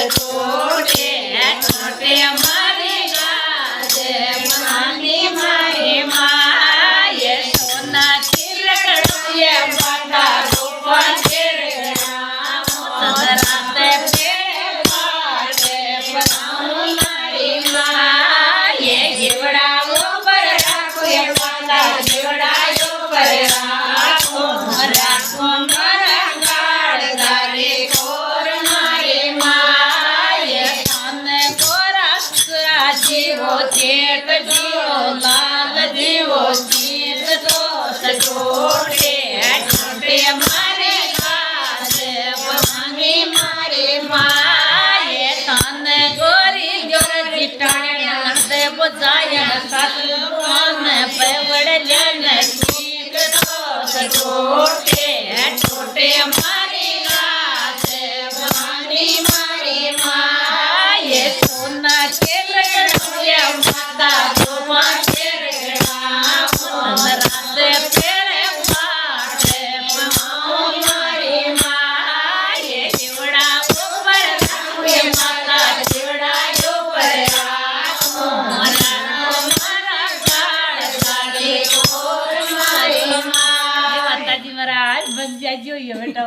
છોટે છોટે મારી ગાજે માની મારી માએ સોના ચીરકડીએ પાટા રૂપા ચેરડા રાતે ફેરે પાડે બનાવું મારી માએ જીવડાઓ પર રાખો પાટા જીવડાઓ પર રાખો રાખો મારા ગાળ દારી કોર મારી માએ તને કોરા જીવો ચેત જીવો લાલ જીવો ચીત તો છોટે છોટે મારે ગાજે માની મારી માએ તને ગોરી જોર જીટાણે નંદે બજાય સતને પેવડ લેને ચીત તો છોટે છોટે મારી ગાજે માની મારી માએ સોના કેલગડીએ માતા રૂપા ચેરડા રાતે ફેરે પાડે બનાવું મારી માએ જીવડા ઉપર રાખે માતા જીવડા ઉપર રાખો મારા ગાળ ગાડી કોર મારી મા માતાજી મારા હાથ બંધ જાય જોઈએ બેટા